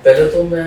पहले तो मैं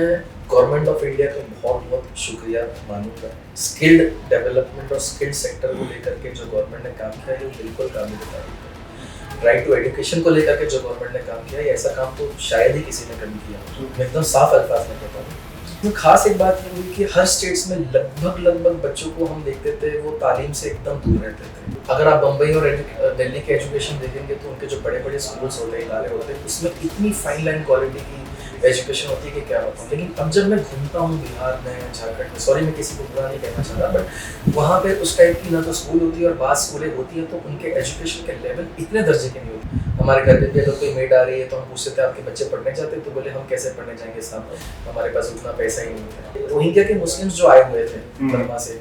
गवर्नमेंट ऑफ इंडिया का बहुत बहुत शुक्रिया मानूंगा। स्किल्ड डेवलपमेंट और स्किल्ड सेक्टर को लेकर के जो गवर्नमेंट ने काम किया है ये बिल्कुल काबिल तारीफ है। राइट टू एजुकेशन को लेकर के जो गवर्नमेंट ने काम किया है ऐसा काम तो शायद ही किसी ने कभी किया हो। मैं एकदम साफ अल्फाज में कहता हूँ। तो खास एक बात ये हुई कि हर स्टेट्स में लगभग बच्चों को हम देखते थे वो तालीम से एकदम दूर रहते थे। अगर आप बम्बई और दिल्ली के एजुकेशन देखेंगे तो उनके जो बड़े बड़े स्कूल्स होते हैं, इदारे होते हैं, उसमें इतनी फाइन लाइन क्वालिटी की एजुकेशन होती है कि क्या बताऊँ। लेकिन अब जब मैं घूमता हूँ बिहार में, झारखंड में, सॉरी मैं किसी को बुरा नहीं कहना चाह रहा, बट वहाँ पे उस टाइप की ना तो स्कूल होती है और बात स्कूलें होती है तो उनके एजुकेशन के लेवल इतने दर्जे के नहीं होते। हमारे घर पे भी अगर कोई मेड आ रही है तो हम पूछते थे आपके बच्चे पढ़ने जाते, तो बोले हम कैसे पढ़ने जाएंगे साहब, हमारे पास उतना पैसा ही नहीं है। रोहिंग्या के मुस्लिम्स जो आए हुए थे बर्मा से,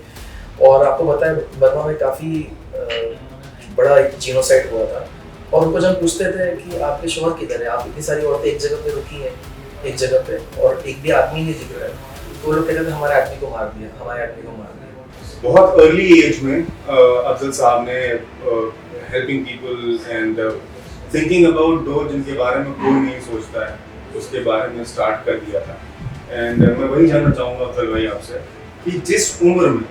और आपको पता है बर्मा में काफ़ी बड़ा जीनोसाइड हुआ था, और उनको जब पूछते थे कि आपके शोहर किधर है, आप इतनी सारी औरतें एक जगह पे रुकी हैं एक जगह पे और एक भी आदमी नहीं दिख रहा है, तो लोग कहते थे हमारे आदमी को मार दिया, हमारे आदमी को मार दिया। बहुत अर्ली एज में अफजल साहब ने helping people and thinking about दो जिनके बारे में कोई नहीं सोचता है, उसके बारे में स्टार्ट कर दिया था। एंड मैं वही जानना चाहूँगा अफजल भाई आपसे कि जिस उम्र में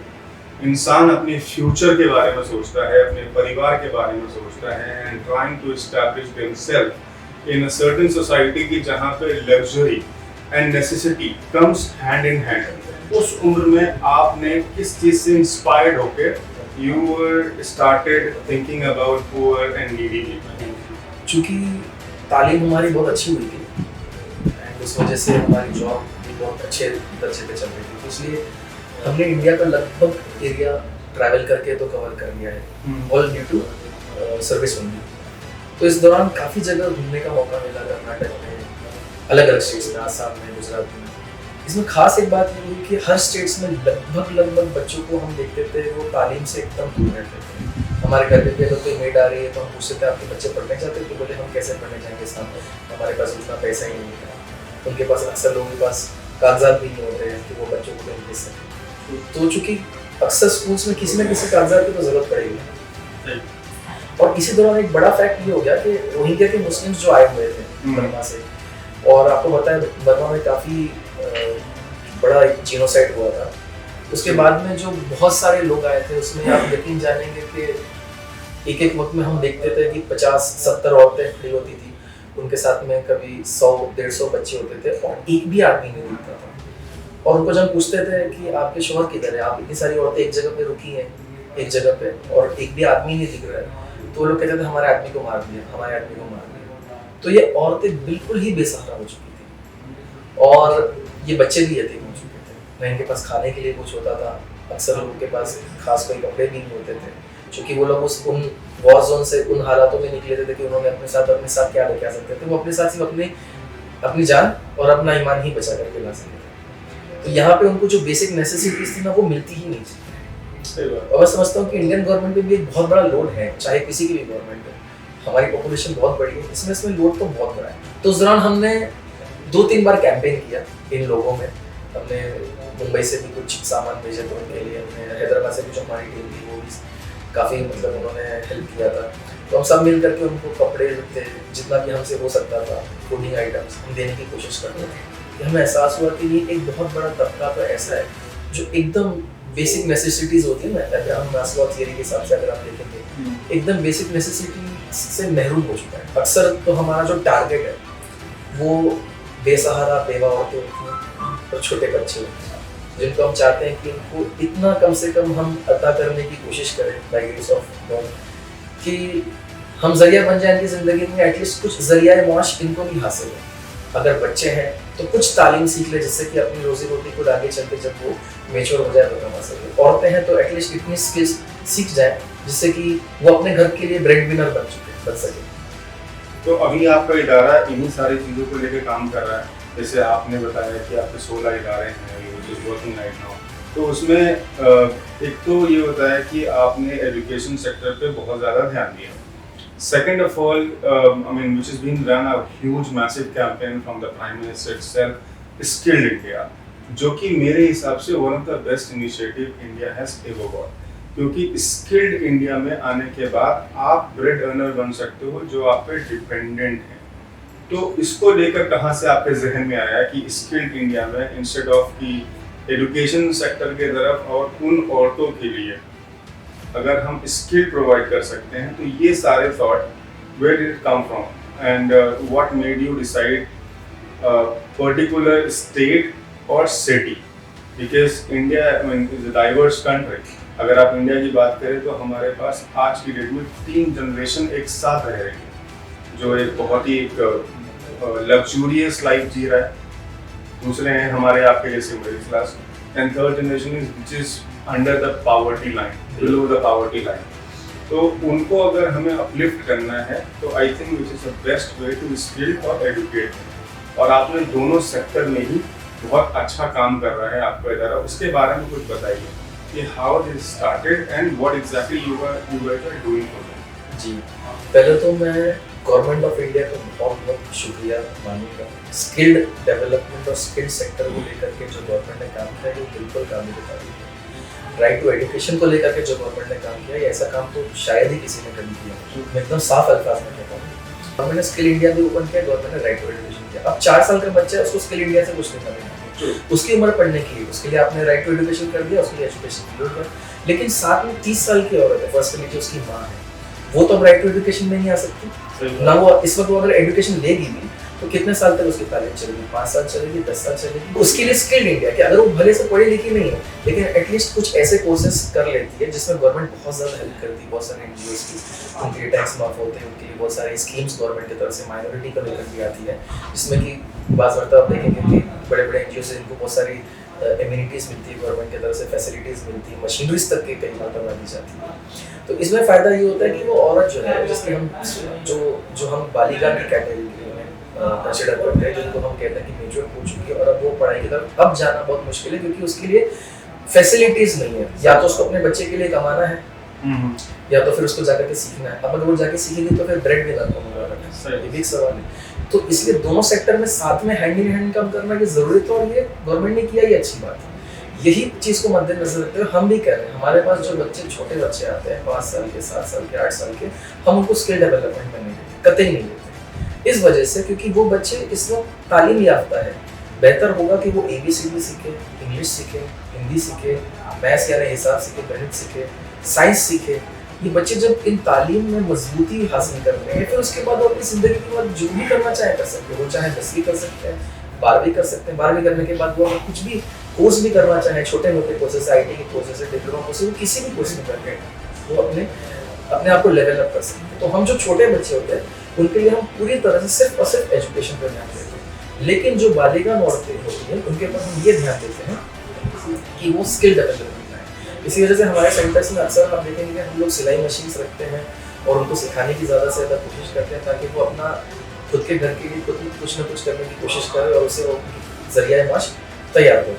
इंसान अपने फ्यूचर के बारे में सोचता है, अपने परिवार के बारे में सोचता है and trying to establish themselves in a certain society की जहाँ पे luxury and necessity comes hand in hand, उस उम्र में आपने किस चीज़ से इंस्पायर्ड होकर you were started thinking about poor and needy people? चूँकि तालीम हमारी बहुत अच्छी हुई थी एंड उस वजह से हमारी जॉब भी बहुत अच्छे दर्जे पे चल रही थी, तो इसलिए हमने इंडिया का लगभग एरिया ट्रैवल करके तो कवर कर लिया है, all due to service only. तो इस दौरान काफ़ी जगह घूमने का मौका मिला, कर्नाटक में, अलग अलग स्टेट्स में, आसाम में, गुजरात में। इसमें खास एक बात ये हुई कि हर स्टेट्स में लगभग बच्चों को हम देखते थे वो तालीम से एकदम दूर रहते थे। हमारे घर पे भी अगर कोई मेड आ रही है तो हम पूछते थे आपके बच्चे पढ़ने जाते, तो बोले हम कैसे पढ़ने जाएंगे साहब, हमारे पास उतना पैसा ही नहीं है। उनके पास अक्सर लोगों के पास कागजात भी नहीं होते हैं कि वो बच्चों को भेज सकें। तो चूँकि अक्सर स्कूल्स में किसी न किसी कागजात की तो ज़रूरत पड़ेगी। और इसी दौरान एक बड़ा फैक्ट ये हो गया कि रोहिंग्या के मुस्लिम्स जो आए हुए थे बर्मा से, और आपको पता है बर्मा में काफ़ी बड़ा जीनोसाइड हुआ था, उसके बाद में जो बहुत सारे लोग आए थे उसमें आप यकीन जानेंगे कि एक वक्त में हम देखते थे कि 50-70 औरतें खड़ी होती थी, उनके साथ में कभी 100-150 बच्चे होते थे और एक भी आदमी नहीं दिखता था। और उनको जब पूछते थे कि आपके शोहर किधर है, आप इतनी सारी औरतें एक जगह पे रुकी हैं एक जगह पे और एक भी आदमी नहीं दिख रहा है, तो वो लोग कहते थे हमारे आदमी को मार दिया, हमारे आदमी को मार दिया। तो ये औरतें बिल्कुल ही बेसहारा हो चुकी थी और ये बच्चे भी यतीम हो चुके थे, न इनके पास खाने के लिए कुछ होता था, अक्सर लोगों के पास खास कोई कपड़े भी नहीं होते थे, क्योंकि वो लोग उन वॉर जोन से उन हालातों में निकले थे कि उन्होंने अपने साथ क्या लेके आ सकते थे, वो अपने साथ सिर्फ अपनी जान और अपना ईमान ही बचा करके ला सकते थे। तो यहाँ पे उनको जो बेसिक नेसेसिटीज थी ना वो मिलती ही नहीं थी। और मैं समझता हूँ कि इंडियन गवर्नमेंट पे भी एक बहुत बड़ा लोड है, चाहे किसी की भी गवर्नमेंट हो, हमारी पॉपुलेशन बहुत बड़ी है, इसमें लोड तो बहुत बड़ा है। तो उस दौरान हमने 2-3 बार कैंपेन किया इन लोगों में। हमने मुंबई से भी कुछ सामान भेजे थे उनके लिए, हमने हैदराबाद से भी जो हमारी टीम थी वो भी काफ़ी उन्होंने हेल्प किया था। तो हम सब मिल करके उनको कपड़े थे, जितना भी हमसे हो सकता था, फूडिंग आइटम्स हम देने की कोशिश करते थे। हमें एहसास हुआ कि ये एक बहुत बड़ा तबका तो ऐसा है जो एकदम बेसिक नेसेसिटीज़ होती है ना, अब्राहम मास्लो थियरी के हिसाब से अगर आप देखेंगे, एकदम बेसिक नेसेसिटी से महरूम हो चुका है। अक्सर तो हमारा जो टारगेट है वो बेसहारा बेवा औरतें होती हैं और छोटे बच्चे होते हैं, जिनको हम चाहते हैं कि इनको इतना कम से कम हम अता करने की कोशिश करें बाय ग्रेस ऑफ गॉड कि हम जरिया बन जाए इनकी ज़िंदगी में, एटलीस्ट कुछ जरिया माश इनको भी हासिल है। अगर बच्चे हैं तो कुछ तालीम सीख ले जिससे कि अपनी रोजी रोटी को आगे चलते जब वो मेच्योर हो जाए तो कमा सके। औरतें हैं तो एटलीस्ट इतनी स्किल्स सीख जाए जिससे कि वो अपने घर के लिए ब्रेड विनर बन सके। तो अभी आपका इदारा इन्हीं सारी चीज़ों को लेकर काम कर रहा है, जैसे आपने बताया कि आपके 16 इदारे हैं जो वर्किंग राइट नाउ, तो उसमें एक तो ये होता है कि आपने एजुकेशन सेक्टर पे बहुत ज़्यादा ध्यान दिया। Second of all, which has been run a huge massive campaign from the Prime Minister itself, Skilled India, जो कि मेरे हिसाब से one of the best initiative India has ever got, क्योंकि स्किल्ड इंडिया में आने के बाद आप ब्रेड अर्नर बन सकते हो जो आप पे डिपेंडेंट हैं। तो इसको लेकर कहाँ से आपके जहन में आया कि स्किल्ड इंडिया में इंस्टेड ऑफ की एजुकेशन सेक्टर के तरफ और उन औरतों के लिए अगर हम स्किल प्रोवाइड कर सकते हैं, तो ये सारे thought where did it come from and what made you decide particular state और city? Because India is a diverse country. अगर आप इंडिया की बात करें तो हमारे पास आज की डेट में 3 जनरेशन एक साथ रह रही है, जो एक बहुत ही लग्जूरियस लाइफ जी रहा है। दूसरे हैं हमारे आपके जैसे middle class, and third generation is which is under the poverty line, below the poverty line. तो उनको अगर हमें अपलिफ्ट करना है तो I think which is the best way to skill और एजुकेट। और आपने दोनों सेक्टर में ही बहुत अच्छा काम कर रहा है आपका इदारा, उसके बारे में कुछ बताइए कि how this started and what exactly you guys are doing for that. जी, पहले तो मैं गवर्नमेंट ऑफ इंडिया का बहुत बहुत शुक्रिया मानूंगा। स्किल्ड डेवलपमेंट और स्किल्ड सेक्टर को लेकर के जो गवर्नमेंट ने काम किया है वो बिल्कुल काबिल तारीफ है। राइट टू एजुकेशन को लेकर के जो गवर्नमेंट ने काम किया है, ऐसा काम तो शायद ही किसी ने कभी किया। मैं एकदम साफ अल्फाज में कहता हूँ, गवर्नमेंट ने स्किल इंडिया भी ओपन किया, गवर्नमेंट ने राइट टू एजुकेशन किया। अब 4 साल का बच्चा है, उसको स्किल इंडिया से कुछ नहीं करना, उसकी उम्र पढ़ने की है, उसके लिए आपने राइट टू एजुकेशन कर दिया, उसके लिए एजुकेशन की जरूरत है। लेकिन साथ में 30 साल की औरत है, फर्स्ट नीचे उसकी माँ है, वो तो अब राइट टू एजुकेशन में नहीं आ सकती ना। वो इस वक्त वो अगर एजुकेशन लेगी भी तो कितने साल तक उसकी तालीम चलेगी? 5 साल चलेगी, 10 साल चलेगी। उसके लिए स्किल्ड इंडिया कि अगर वो भले से पढ़ी लिखी नहीं है लेकिन एटलीस्ट कुछ ऐसे कोर्सेज कर लेती है जिसमें गवर्नमेंट बहुत ज़्यादा हेल्प करती है। बहुत सारे एनजीओज की उनके लिए टैक्स माफ होते हैं, उनके लिए बहुत सारे स्कीम्स गवर्नमेंट की तरफ से माइनॉरिटी को लेकर भी आती है, जिसमें कि बाज़ मरतबा आप देखेंगे कि बड़े बड़े एनजीओ से इनको बहुत सारी एम्यूनिटीज़ मिलती है, गवर्नमेंट की तरफ से फैसिलिटीज़ मिलती है, मशीनरीज तक की कई मरतबा दी जाती है। तो इसमें फ़ायदा ये होता है कि वो औरत जो है, जिसकी हम जो हम बालिगा की कैटेगरी में कंसिडर करते हैं, जिनको हम कहते हैं कि मेच्योर हो चुकी है और अब वो पढ़ाई की तरफ अब जाना बहुत मुश्किल है, क्योंकि उसके लिए फैसिलिटीज़ नहीं है। या तो उसको अपने बच्चे के लिए कमाना है या तो फिर उसको जाकर के सीखना है। अब अगर वो जाके सीखेगी तो फिर ब्रेड भी ना होगा, ये भी एक सवाल है। तो इसलिए दोनों सेक्टर में साथ में हैंड इन हैंड काम करना की जरूरत है, और ये गवर्नमेंट ने किया, ये अच्छी बात है। यही चीज़ को मद्देनजर रखते हुए हम भी कह रहे हैं, हमारे पास जो बच्चे छोटे बच्चे आते हैं 5 साल के, 7 साल के, 8 साल के, हम उनको स्किल डेवलपमेंट में नहीं देते, कतई नहीं देते। इस वजह से क्योंकि वो बच्चे इस वक्त तालीम याफ्ता है, बेहतर होगा कि वो ABCD सीखे, इंग्लिश सीखे, हिंदी सीखे, मैथ्स यानी हिसाब सीखे, गणित सीखे, साइंस सीखे। ये बच्चे जब इन तालीम में मजबूती हासिल कर लेंगे, फिर उसके बाद वो अपनी ज़िंदगी के बाद जो भी करना चाहे कर सकते हैं। वो चाहे 10वीं कर सकते हैं, 12वीं कर सकते हैं, 12वीं करने के बाद वो अगर कुछ भी कोर्स भी करना चाहे, छोटे मोटे कोर्सेज, IT के कोर्सेज है, डिप्लोमा कोर्सेज, वो किसी भी कोर्स में करके वो अपने आप को लेवल अप कर सकते हैं। तो हम जो छोटे बच्चे होते हैं उनके लिए हम पूरी तरह से सिर्फ और सिर्फ एजुकेशन पर ध्यान देते हैं। लेकिन जो बालिगा औरतें होती हैं उनके ऊपर हम ये ध्यान देते हैं कि वो स्किल डेवलपमेंट है। इसी वजह से हमारे सेंटर्स में अक्सर आप देखेंगे हम लोग सिलाई मशीन्स रखते हैं और उनको सिखाने की ज़्यादा से ज़्यादा कोशिश करते हैं, ताकि वो अपना खुद के घर के लिए खुद कुछ ना कुछ करने की कोशिश करे और उससे वो जरिया माश तैयार हो।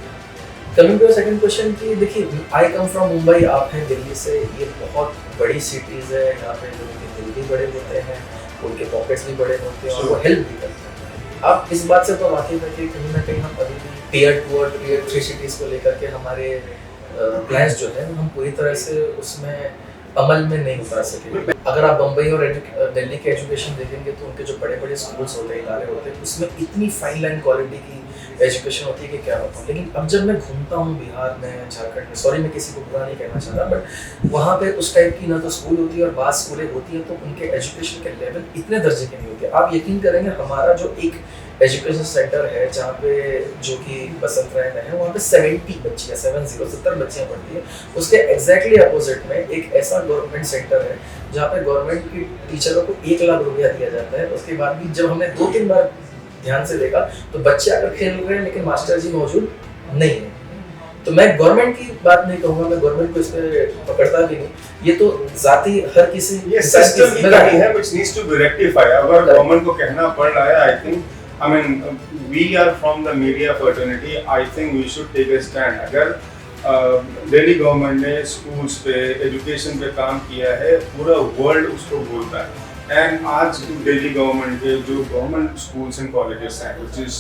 कमिंग टू सेकंड क्वेश्चन की, देखिए आई कम फ्रॉम मुंबई, आप हैं दिल्ली से, ये बहुत बड़ी सिटीज़ है, यहाँ पे लोगों के दिल भी बड़े होते हैं, उनके पॉकेट्स भी बड़े होते हैं और वो हेल्प भी करते हैं। आप इस बात से तो वाकिफ है कि कहीं ना कहीं हम अभी भी टियर 2 और टियर 3 सिटीज़ को लेकर के हमारे प्लान्स जो है हम पूरी तरह से उसमें अमल में नहीं उतार सके। अगर आप बम्बई और दिल्ली के एजुकेशन देखेंगे तो उनके जो बड़े बड़े स्कूल्स होते हैं, इदारे होते हैं, उसमें इतनी फाइन लाइन क्वालिटी की एजुकेशन होती है कि क्या बताऊँ। लेकिन अब जब मैं घूमता हूँ बिहार में, झारखंड में, सॉरी मैं किसी को बुरा नहीं कहना चाह रहा, बट वहाँ पे उस टाइप की ना तो स्कूल होती है और बात स्कूलें होती हैं तो उनके एजुकेशन के लेवल इतने दर्जे के नहीं होते। आप यकीन करेंगे हमारा जो एक एजुकेशन सेंटर है जहाँ पे जो कि बसंत राय में है, वहाँ पे 70 बच्चियाँ 70 बच्चियाँ पढ़ती हैं। उसके एग्जैक्टली अपोजिट में एक ऐसा गवर्नमेंट सेंटर है जहाँ पे गवर्नमेंट की टीचरों को 1 लाख रुपया दिया जाता है। उसके बाद भी जब हमने 2-3 बार ध्यान से देखा तो बच्चे आकर खेल रहे हैं लेकिन मास्टर जी मौजूद नहीं है। तो मैं गवर्नमेंट की बात नहीं कहूँगा, मैं गवर्नमेंट को इस पे पकड़ता भी नहीं, ये तो जाती हर किसी ये सिस्टम की कमी है which needs to be rectified। अगर गवर्नमेंट को कहना पड़ रहा है, I think I mean we are from the media fraternity, I think we should take a stand। अगर दिल्ली गवर्नमेंट ने स्कूल्स पे, एजुकेशन पे काम किया है, पूरा वर्ल्ड उसको बोलता है। एंड आज दिल्ली गवर्नमेंट के जो गवर्नमेंट स्कूल्स एंड कॉलेजेस हैं which is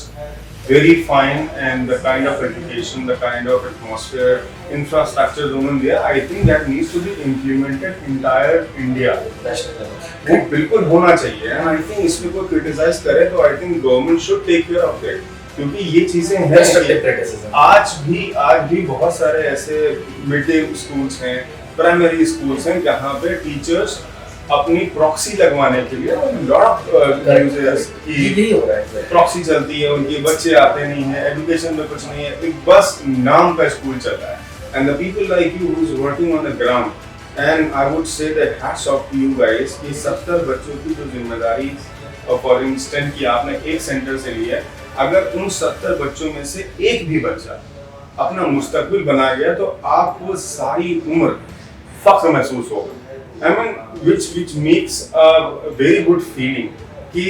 very fine, and the kind of education, the kind of atmosphere, infrastructure domain there, I think that needs to be implemented entire India. National level. वो बिल्कुल होना चाहिए, and I think इसमें कोई criticise करे तो I think government should take care of that, क्योंकि ये चीजें हैं Constructive criticism। आज भी बहुत सारे ऐसे मिड डे स्कूल्स हैं, प्राइमरी स्कूल्स हैं जहाँ पे टीचर्स अपनी प्रॉक्सी लगवाने के लिए लॉट ऑफ यूजर्स यही हो रहा है। प्रॉक्सी चलती है, उनके बच्चे आते नहीं है, एजुकेशन में कुछ नहीं है, एक बस नाम का स्कूल चल रहा है, and the people like you who is working on the ground, and I would say that hats off to you guys कि 70 बच्चों की जो जिम्मेदारी फॉर इंस्टेंट की आपने एक सेंटर से ली है, अगर उन 70 बच्चों में से एक भी बच्चा अपना मुस्तकबिल बना गया तो आपको सारी उम्र फख्र महसूस होगा। I mean, which makes a very good feeling कि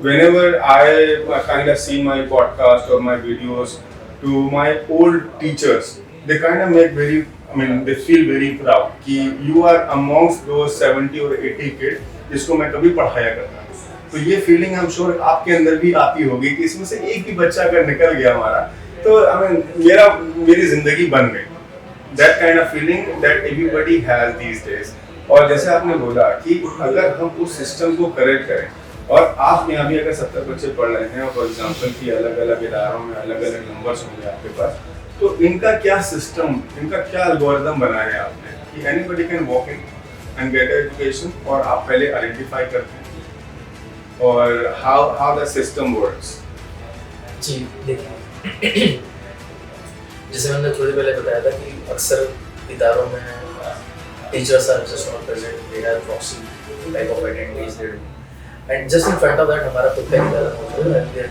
whenever I kind of see my podcast or my videos to my old teachers, they kind of they feel very proud कि you are amongst those 70 or 80 kids जिसको मैं कभी पढ़ाया करता हूँ। तो ये फीलिंग I'm sure आपके अंदर भी आती होगी कि इसमें से एक भी बच्चा अगर निकल गया हमारा तो मेरी जिंदगी बन गई। That kind of feeling that everybody has these days। और जैसे आपने बोला कि अगर हम उस सिस्टम को करेक्ट करें और आप यहाँ भी अगर 70 बच्चे पढ़ रहे हैं फॉर एग्जांपल कि अलग अलग इदारों में अलग अलग नंबर्स होंगे आपके पास, तो इनका क्या सिस्टम, इनका क्या एल्गोरिथम बनाया है आपने कि anybody can walk in and get education, और आप पहले आइडेंटिफाई करते हैं और हाउ द सिस्टम वर्क्स। जी देखिए, जैसे मैंने थोड़ी पहले बताया था कि अक्सर इदारों में teachers are just not present, they have proxy type of attendance they do, and just in front of that हमारा खुद का इदारा मौजूद है, we are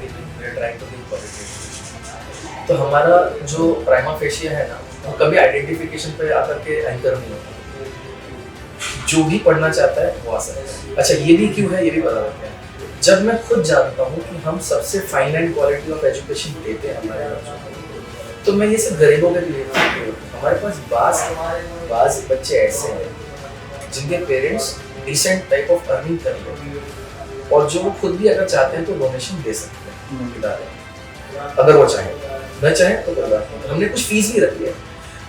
trying to be qualitative. तो हमारा जो प्राइमा फेशिया है ना, वो कभी आइडेंटिफिकेशन पे आकर के एंकर नहीं होता, जो भी पढ़ना चाहता है वो आ सकता है। अच्छा ये भी क्यों है, ये भी बता देते हैं। जब मैं खुद जानता हूँ कि हम सबसे fine and quality of education देते हैं हमारे बच्चों को, तो मैं ये सब गरीबों के लिए नहीं होता। हमारे पास बाज बच्चे ऐसे हैं जिनके parents decent type of earning कर लेते हैं और जो वो खुद भी अगर चाहते हैं तो डोनेशन दे सकते हैं इदारे, अगर वो चाहें, न चाहें तो कोई बात नहीं। हमने कुछ फीस भी रखी है,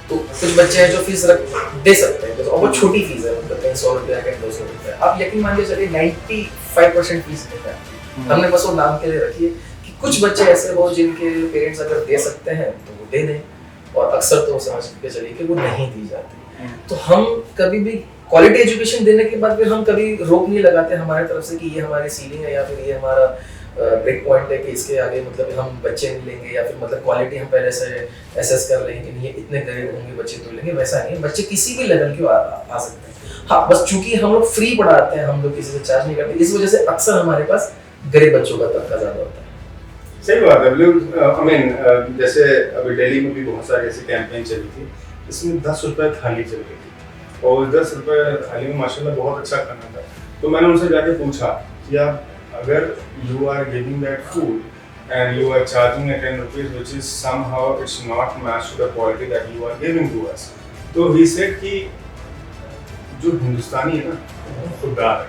तो कुछ बच्चे हैं जो फीस दे सकते हैं और वो छोटी फीस है, मतलब कहीं 100 रुपया कहीं 200 रुपया। आप यकीन मानिए चलिए 95% फीस देते हैं, हमने बस वो नाम के लिए रखी है कि कुछ बच्चे ऐसे हो जिनके पेरेंट्स अगर दे सकते हैं तो वो दे दें, और अक्सर तो समझ के चलिए कि वो नहीं दी जाती। तो हम कभी भी क्वालिटी एजुकेशन देने के बाद फिर हम कभी रोक नहीं लगाते हमारी तरफ से कि ये हमारी सीलिंग है या फिर ये हमारा ब्रेक पॉइंट है कि इसके आगे मतलब हम बच्चे नहीं लेंगे, या फिर मतलब क्वालिटी हम पहले से एसेस कर लेंगे कि ये इतने गरीब होंगे बच्चे तो लेंगे, वैसा नहीं। बच्चे किसी भी लेवल के आ सकते हैं। हाँ बस चूंकि हम लोग फ्री पढ़ाते हैं, हम लोग किसी से चार्ज नहीं करते, इस वजह से अक्सर हमारे पास गरीब बच्चों का तबका ज्यादा होता है। सही बात है। जैसे अभी दिल्ली में भी बहुत सारी ऐसी कैंपेन चली थी, इसमें 10 रुपए थाली चल रही थी और 10 रुपए थाली में माशाल्लाह बहुत अच्छा खाना था। तो मैंने उनसे जाके पूछा कि आप अगर you are giving that food and you are charging 10 rupees which is somehow it's not match to the quality that you are giving to us, तो ही सेड कि जो हिंदुस्तानी है ना वो खुददार है,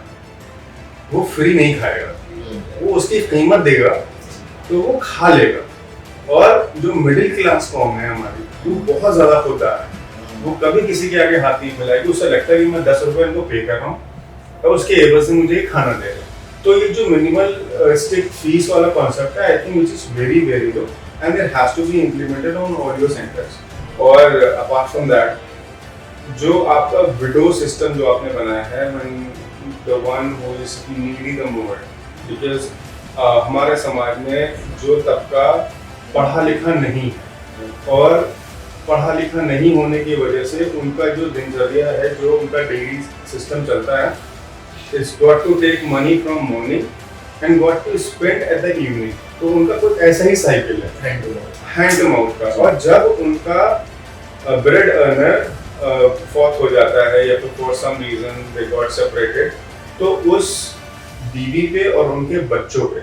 वो फ्री नहीं खाएगा, वो उसकी कीमत देगा तो वो खा लेगा। और जो मिडिल क्लास कौम है हमारी, वो बहुत ज्यादा खुददार है, वो कभी किसी के आगे हाथ नहीं फैलाएगी। उसे लगता है कि मैं 10 रुपए इनको पे कर रहा हूँ और उसके एवज से मुझे खाना दे रहा है। तो ये जो मिनिमल स्टिक फीस वाला कॉन्सेप्ट है, I think which is very very low and there has to be implemented on all your centres. और अपार्ट फ्रॉम दैट जो आपका विडो सिस्टम जो आपने बनाया है, the one who is needy the more, because हमारे समाज में जो तबका पढ़ा लिखा नहीं है और पढ़ा लिखा नहीं होने की वजह से उनका जो दिनचर्या है, जो उनका डेली सिस्टम चलता है, is got to take money from morning and got to spend at the evening. तो उनका कुछ ऐसा ही साइकिल है हैंड टू माउथ का। और जब उनका ब्रेड अर्नर फॉथ हो जाता है या तो for some reason they got separated, तो उस बीवी पे और उनके बच्चों पे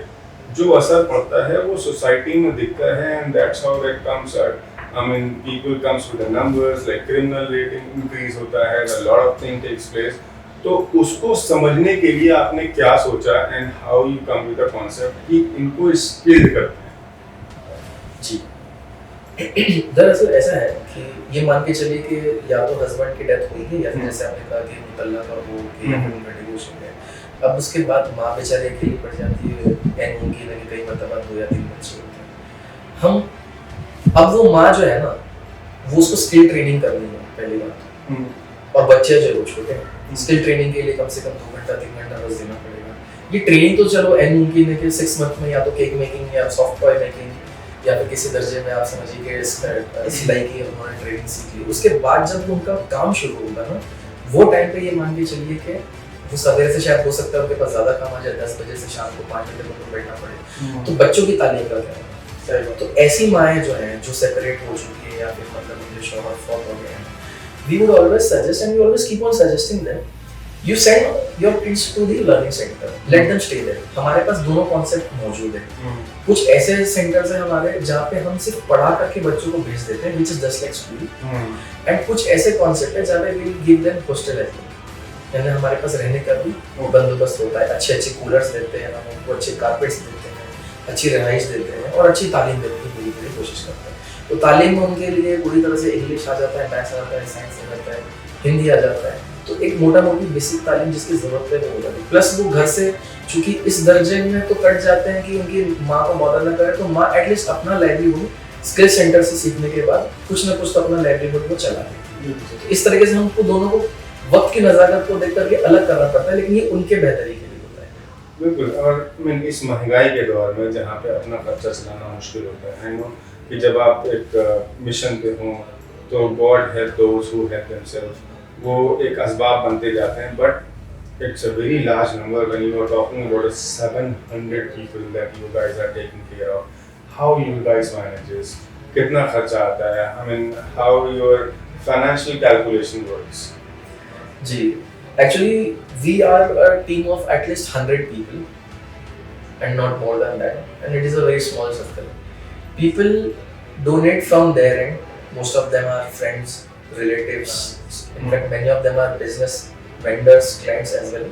जो असर पड़ता है वो सोसाइटी में दिखता है। And that's how that comes people comes with the numbers, like criminal rating increase होता है, a lot of things takes place। तो उसको समझने के लिए आपने क्या सोचा and how you come with the concept कि इनको स्किल्ड करते हैं? जी। दरअसल ऐसा है कि ये मान के चलिए कि या तो हस्बैंड की डेथ हुई है या फिर जैसे आपने कहा कि मुतल्लक और वो कि उनका डिवोर्स हो गया। अब उसके बाद माँ बेचारी अकेली पड़ जाती है, एन उनकी लगी कई मरतबा 2 या 3 बच्चे होते हैं। हम अब वो माँ जो है ना, वो उसको स्किल ट्रेनिंग करनी है पहली बात। और बच्चे जो है वो छोटे हैं, स्किल ट्रेनिंग के लिए कम से कम 2 घंटा 3 घंटा रोज देना पड़ेगा। ये ट्रेनिंग तो चलो एन उनकी ने कि 6 मंथ में या तो केक मेकिंग या सॉफ्ट टॉय मेकिंग या फिर किसी दर्जे में आप समझिए कि सिलाई की उन्होंने ट्रेनिंग सीख ली। उसके बाद जब उनका काम शुरू होगा ना, वो टाइम पे ये मान के चलिए कि वो सवेरे से शायद हो सकता है उनके पास ज़्यादा काम आ जाए, 10 बजे से शाम को 5 बजे तक बैठना पड़े। तो बच्चों की तालीम का क्या है? तो ऐसी माएँ जो हैं जो सेपरेट हो चुकी है या फिर मतलब उनके शौहर फौत हो गए हैं, we would always suggest and we always keep on suggesting them, you send your kids to the learning center, let them stay there। हमारे पास दोनों कॉन्सेप्ट मौजूद है। कुछ ऐसे सेंटर्स हैं हमारे जहाँ पे हम सिर्फ पढ़ा करके बच्चों को भेज देते हैं, which is just like school, and कुछ ऐसे कॉन्सेप्ट है जहाँ पे we will give them hostel as well। यानी हमारे पास रहने का भी बंदोबस्त होता है, अच्छे अच्छे कूलर्स देते हैं, हम उनको अच्छे कारपेट्स देते हैं, अच्छी रहाइश देते हैं और अच्छी तालीम देने की पूरी पूरी कोशिश करते हैं। तो तालीम में उनके लिए पूरी तरह से इंग्लिश आ जाता है, मैथ्स आ जाता है, साइंस आ जाता है, हिंदी आ जाता है। तो एक मोटा मोटी बेसिक तालीम जिसकी ज़रूरत है वो हो जाती है। प्लस वो घर से चूँकि इस दर्जे में तो कट जाते हैं कि उनकी माँ को बॉदर ना करे, तो माँ एटलीस्ट अपना लाइवलीहुड स्किल सेंटर से सीखने के बाद कुछ ना कुछ तो अपना लाइवलीहुड को चला देती है। इस तरीके से हमको दोनों को वक्त की नज़ाकत को देख करके अलग करना पड़ता है, लेकिन ये उनके बेहतरी के लिए होता है। बिल्कुल। और इस महंगाई के दौर में जहाँ पे अपना खर्चा चलाना मुश्किल होता है, आई नो कि जब आप एक मिशन पे हों तो god help those who help themself, वो एक असबाब बनते जाते हैं, but it's a very large number when you are talking about 700 people that you guys are taking care of. How you guys manage this? कितना खर्चा आता है? I mean how your financial calculation works? जी, actually we are a team of at least 100 people and not more than that, and it is a very small circle. People donate from their end. Most of them are friends, relatives. In fact, many of them are business vendors, clients as well.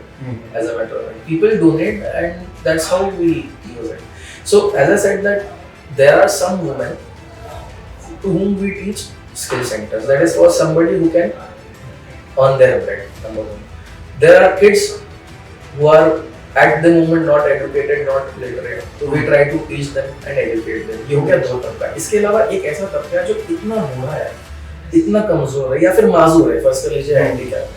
As a matter of fact, people donate, and that's how we use it. So, as I said, that there are some women to whom we teach skill centers. That is for somebody who can earn their bread. Number one. There are kids who are at the moment not educated, not literate, so we try to teach them and educate them। ये हो गया 2 तबका। इसके अलावा एक ऐसा तबका है जो इतना बूढ़ा है, इतना कमजोर है या फिर माजूर है, फर्स्ट कर लीजिए हैंडीकैप,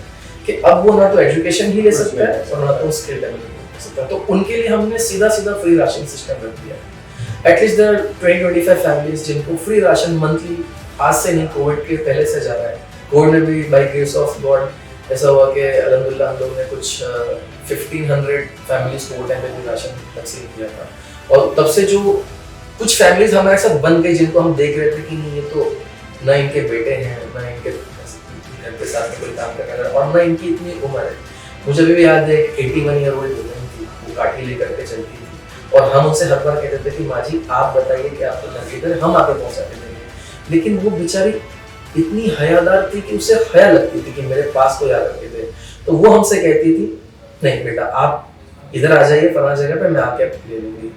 कि अब वो ना तो एजुकेशन ही ले सकता है और ना तो स्किल डेवलपमेंट कर सकता है। तो उनके लिए हमने सीधा फ्री राशन सिस्टम रख दिया है। एटलीस्ट देयर आर 20-25 फैमिलीज जिनको फ्री राशन मंथली, आज से नहीं कोविड के पहले से जा रहा है। कोविड में भी बाय ग्रेस ऑफ गॉड ऐसा हुआ कि अल्हम्दुलिल्लाह हम लोगों ने कुछ 1500 फैमिलीज को वो टाइम पे राशन तकसीम किया था। और तब से जो कुछ फैमिलीज हमारे साथ बन गई जिनको हम देख रहे थे कि नहीं, ये तो ना इनके बेटे हैं, ना इनके घर के साथ में कोई काम करने वाला और ना इनकी इतनी उम्र है। मुझे भी याद है 81 ईयर ओल्ड वुमन थी, वो काठी लेकर के चलती थी और हम उनसे हर बार कहते थे कि माँ जी आप बताइए कि आपको लगे इधर, हम आके पहुँचाते थे। लेकिन वो बेचारी इतनी हयादार थी कि उसे हया लगती थी कि मेरे पास कोई आ करके थे, तो वो हमसे कहती थी नहीं बेटा आप इधर आ जाइए फलाना जगह पे, मैं आके ले लूंगी।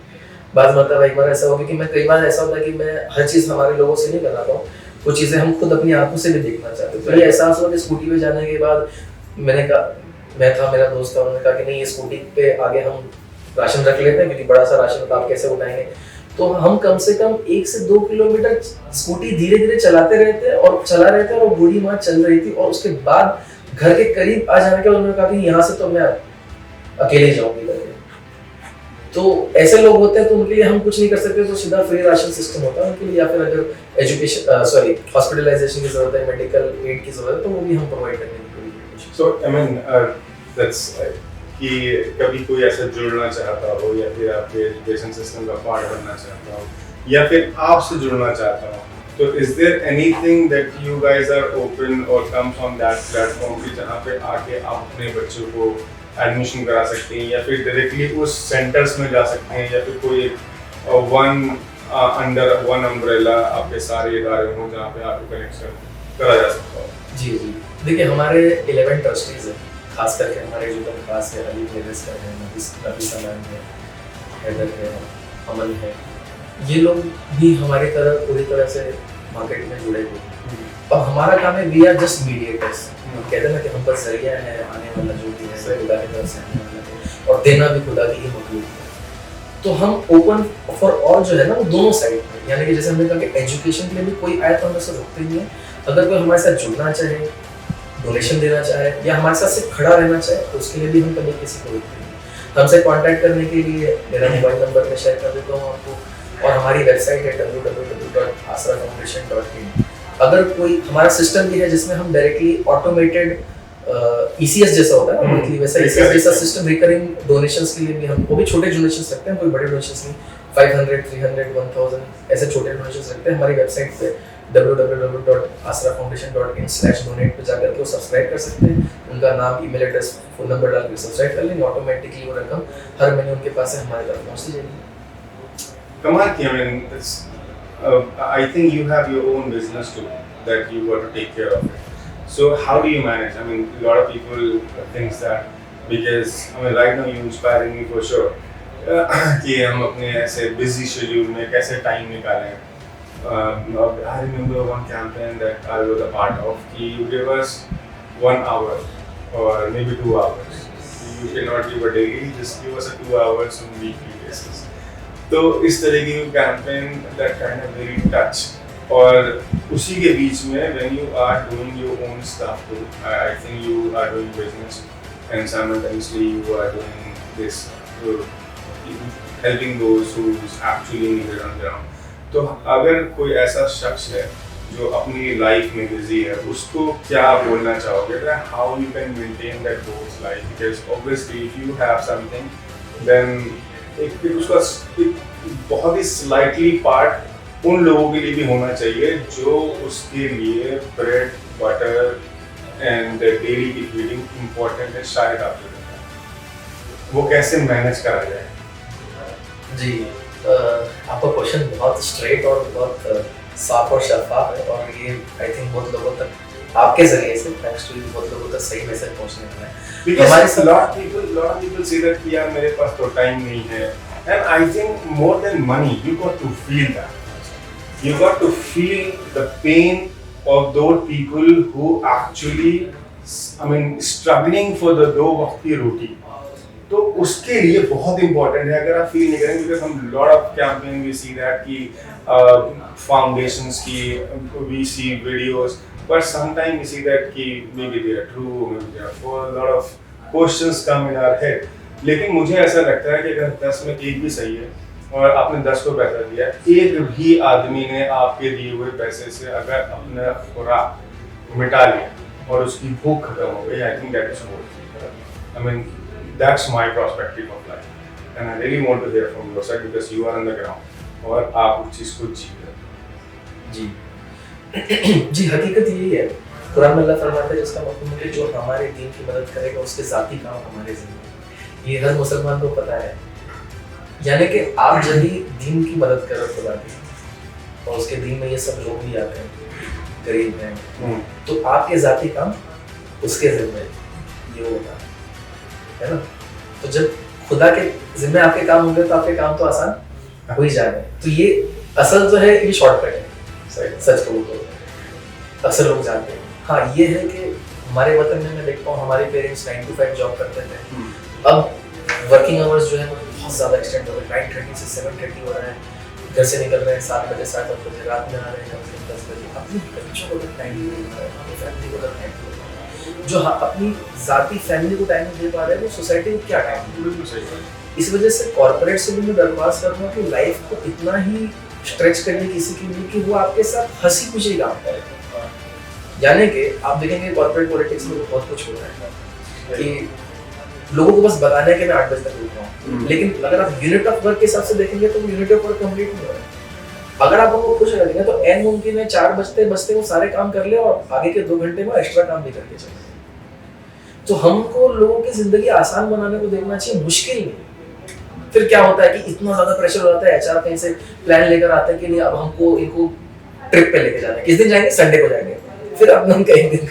बात मतलब एक बार ऐसा हो गया कि मैं कई बार ऐसा होता है कि मैं हर चीज़ हमारे लोगों से नहीं कराता हूँ, कुछ चीज़ें हम खुद अपनी आंखों से भी देखना चाहते हैं। तो ये एहसास हुआ कि स्कूटी पे जाने के बाद मैंने कहा, मैं था मेरा दोस्त था, उन्होंने कहा कि नहीं ये स्कूटी पे आगे हम राशन रख लेते हैं क्योंकि बड़ा सा राशन होता है, आप कैसे उठाएंगे। तो हम कम से कम 1 से 2 किलोमीटर स्कूटी धीरे धीरे चलाते रहते हैं और चला रहे थे और वो बूढ़ी माँ चल रही थी और उसके बाद घर के करीब आ जाने के बाद उन्होंने कहा कि यहाँ से तो मैं अकेले जाऊंगी करके। तो ऐसे लोग होते हैं तो उनके लिए हम कुछ नहीं कर सकते, तो सीधा फ्री राशन सिस्टम होता है उनके लिए, या फिर अगर एजुकेशन हॉस्पिटलाइजेशन की जरूरत है, मेडिकल एड की जरूरत है, तो वो भी हम प्रोवाइड करने की पूरी कोशिश। सो आई मीन दैट्स कि कभी कोई ऐसा जुड़ना चाहता हो या फिर आपके एजुकेशन सिस्टम का पार्ट बनना चाहता हो या फिर आपसे जुड़ना चाहता हो, तो is there anything that you guys are open और कम्स ऑन दैट प्लेटफॉर्म कि जहाँ पे आके आप अपने बच्चों को एडमिशन करा सकते हैं या फिर डायरेक्टली उस सेंटर्स में जा सकते हैं या फिर कोई अंडर वन अम्ब्रेला आपके सारे इदारे हों जहाँ पे आपको कनेक्शन करा जा सकता हो? जी जी, देखिए हमारे 11 ट्रस्टीज हैं, खास करके हमारे जो खास है, अली मेरेस का है, नबी सलाम है, हैदर है, अमन है, ये लोग भी हमारी तरह पूरी तरह से मार्केट में जुड़े हुए हैं। अब हमारा काम है, वी आर जस्ट मीडिएटर्स। कहते हैं ना कि हम बस जरिया है, आने वाला जो भी है खुदा की तरफ से आने वाला है, और देना भी खुदा की ही मखलूक है। तो हम ओपन फॉर ऑल जो है ना, वो दोनों साइड में, यानी कि जैसे हमने कहा कि एजुकेशन के लिए भी कोई आए तो हम उससे रोकते नहीं है। अगर कोई हमारे साथ जुड़ना चाहे, डोनेशन देना चाहे, या हमारे साथ सिर्फ खड़ा रहना चाहे, तो उसके लिए भी हम कभी किसी को रोकते नहीं। हमसे कांटेक्ट करने के लिए मेरा मोबाइल नंबर मैं शेयर कर देता हूँ आपको, और हमारी वेबसाइट है www.asrafoundation.in। अगर कोई हमारा सिस्टम भी है जिसमें हम डायरेक्टली ऑटोमेटेड ECS जैसा होता है ना मंथली, वैसा ECS जैसा सिस्टम रिकरिंग डोनेशंस के लिए भी हम, वो भी छोटे डोनेशंस रखते हैं, कोई बड़े डोनेशंस नहीं, 500, 300, 1000 ऐसे छोटे डोनेशंस रखते हैं। हमारी वेबसाइट पे www.asrafoundation.in/donate पे जाकर के वो सब्सक्राइब कर सकते हैं। उनका नाम, ईमेल एड्रेस, फोन नंबर डाल के सब्सक्राइब कर लेंगे, ऑटोमेटिकली वो रकम हर महीने उनके पास से हमारे तरफ पहुंचती जाएगी। Kamal, I mean, I think you have your own business too that you got to take care of it. So how do you manage? I mean, a lot of people think that because I mean, right now you're inspiring me for sure. कि हम अपने ऐसे busy schedule में कैसे time निकालें. I remember one campaign that I was a part of. कि you gave us 1 hour or maybe 2 hours. You cannot give a daily, just give us a 2 hours on weekly basis. तो इस तरह की campaign that kind of very touch, और उसी के बीच में when you are doing your own stuff too, I think you are doing business and simultaneously you are doing this, helping those who is actually needed on ground. तो अगर कोई ऐसा शख्स है जो अपनी लाइफ में बिजी है, उसको क्या बोलना चाहोगे that how you can maintain that goals life? Because obviously if you have something then एक उसका एक बहुत ही स्लाइटली पार्ट उन लोगों के लिए भी होना चाहिए जो उसके लिए ब्रेड बटर एंड डेली की फीडिंग इम्पोर्टेंट है, शायद आपको वो कैसे मैनेज करा जाए? जी, आपका क्वेश्चन बहुत स्ट्रेट और बहुत साफ और शफाफ है, और ये आई थिंक बहुत लोगों तक आपके जरिए से, थैंक्स टू यू, बहुत लोगों तक सही मैसेज पहुंचने वाला है। Because a lot of people say that कि यार मेरे पास तो टाइम नहीं है, and I think more than money you got to feel that, you got to feel the pain of those people who actually I mean struggling for the दो वक्त की रोटी। तो उसके लिए बहुत इम्पोर्टेंट है, अगर आप फील नहीं करेंगे, बिकॉज हम lot of campaign we see that कि फाउंडेशंस की we see videos, but sometimes we see that कि maybe they are true, maybe they are false, lot of questions come in our head. लेकिन मुझे ऐसा लगता है कि अगर 10 में 1 भी सही है और आपने 10 को पैसा दिया, एक भी आदमी ने आपके दिए हुए पैसे से अगर अपना खुराक मिटा लिया और उसकी भूख खत्म हो गई, I think that is more. I mean, that's my perspective of life, and I really want to hear from your side because you are on the ground और आप उस चीज़ को जी रहे हैं। जी जी, हकीकत यही है। कुरान में अल्लाह फरमाता है जिसका मतलब है कि जो हमारे दीन की मदद करेगा उसके ज़ाती काम हमारे ज़िम्मे, ये हर मुसलमान को पता है। यानी कि आप जब भी दीन की मदद कर रहे हो खुदा की, और उसके दीन में ये सब लोग भी आते हैं, गरीब हैं, तो आपके ज़ाती काम उसके ज़िम्मे ये होगा, है ना? तो जब खुदा के ज़िम्मे आपके काम होंगे तो आपके काम तो आसान हो ही जाएंगे। तो ये असल जो है ये शॉर्टकट है, सच कहूँ तो अक्सर लोग जानते हैं। हाँ, ये है कि हमारे वतन में मैं देखता हूँ हमारे पेरेंट्स 9 to 5 जॉब करते थे, अब वर्किंग आवर्स जो है वो बहुत ज़्यादा एक्सटेंड हो गए, 9:30 से 7:30 हो रहा है, घर से निकल रहे हैं 7 बजे 7-8 बजे, रात में आ रहे हैं कम से कम 10 बजे, अपने बच्चों को तक टाइम नहीं दे पा रहे, अपनी फैमिली को तक टाइम नहीं दे पा रहे। जो अपनी ज़ाती फैमिली को टाइम नहीं दे पा रहे हैं, वो सोसाइटी को क्या टाइम देंगे? इस वजह से कॉर्पोरेट से भी मैं दरख्वास्त करूँगा कि लाइफ को इतना ही स्ट्रेच करिए किसी के लिए कि वो आपके साथ हंसी खुशी काम करे। यानी कि आप देखेंगे कॉर्पोरेट पॉलिटिक्स में बहुत कुछ होता है कि लोगों को बस बताना है कि मैं 8 बजे तक रुक रहा हूँ, लेकिन अगर आप यूनिट ऑफ वर्क के हिसाब से देखेंगे तो यूनिट ऑफ वर्क कंप्लीट नहीं हो रहा है। अगर आप उनको खुश रखेंगे तो एन मुमकिन है 4 बजते बजते वो सारे काम कर ले और आगे के 2 घंटे में एक्स्ट्रा काम भी करके चले। तो हमको लोगों की जिंदगी आसान बनाने को देखना चाहिए, मुश्किल नहीं। फिर क्या होता है कि इतना ज्यादा प्रेशर हो जाता है, एचआर कहीं से प्लान लेकर आता है कि नहीं अब हमको इनको ट्रिप पे लेके जाना है, किस दिन जाएंगे, संडे को जाएंगे, फिर अब हम कहीं दिन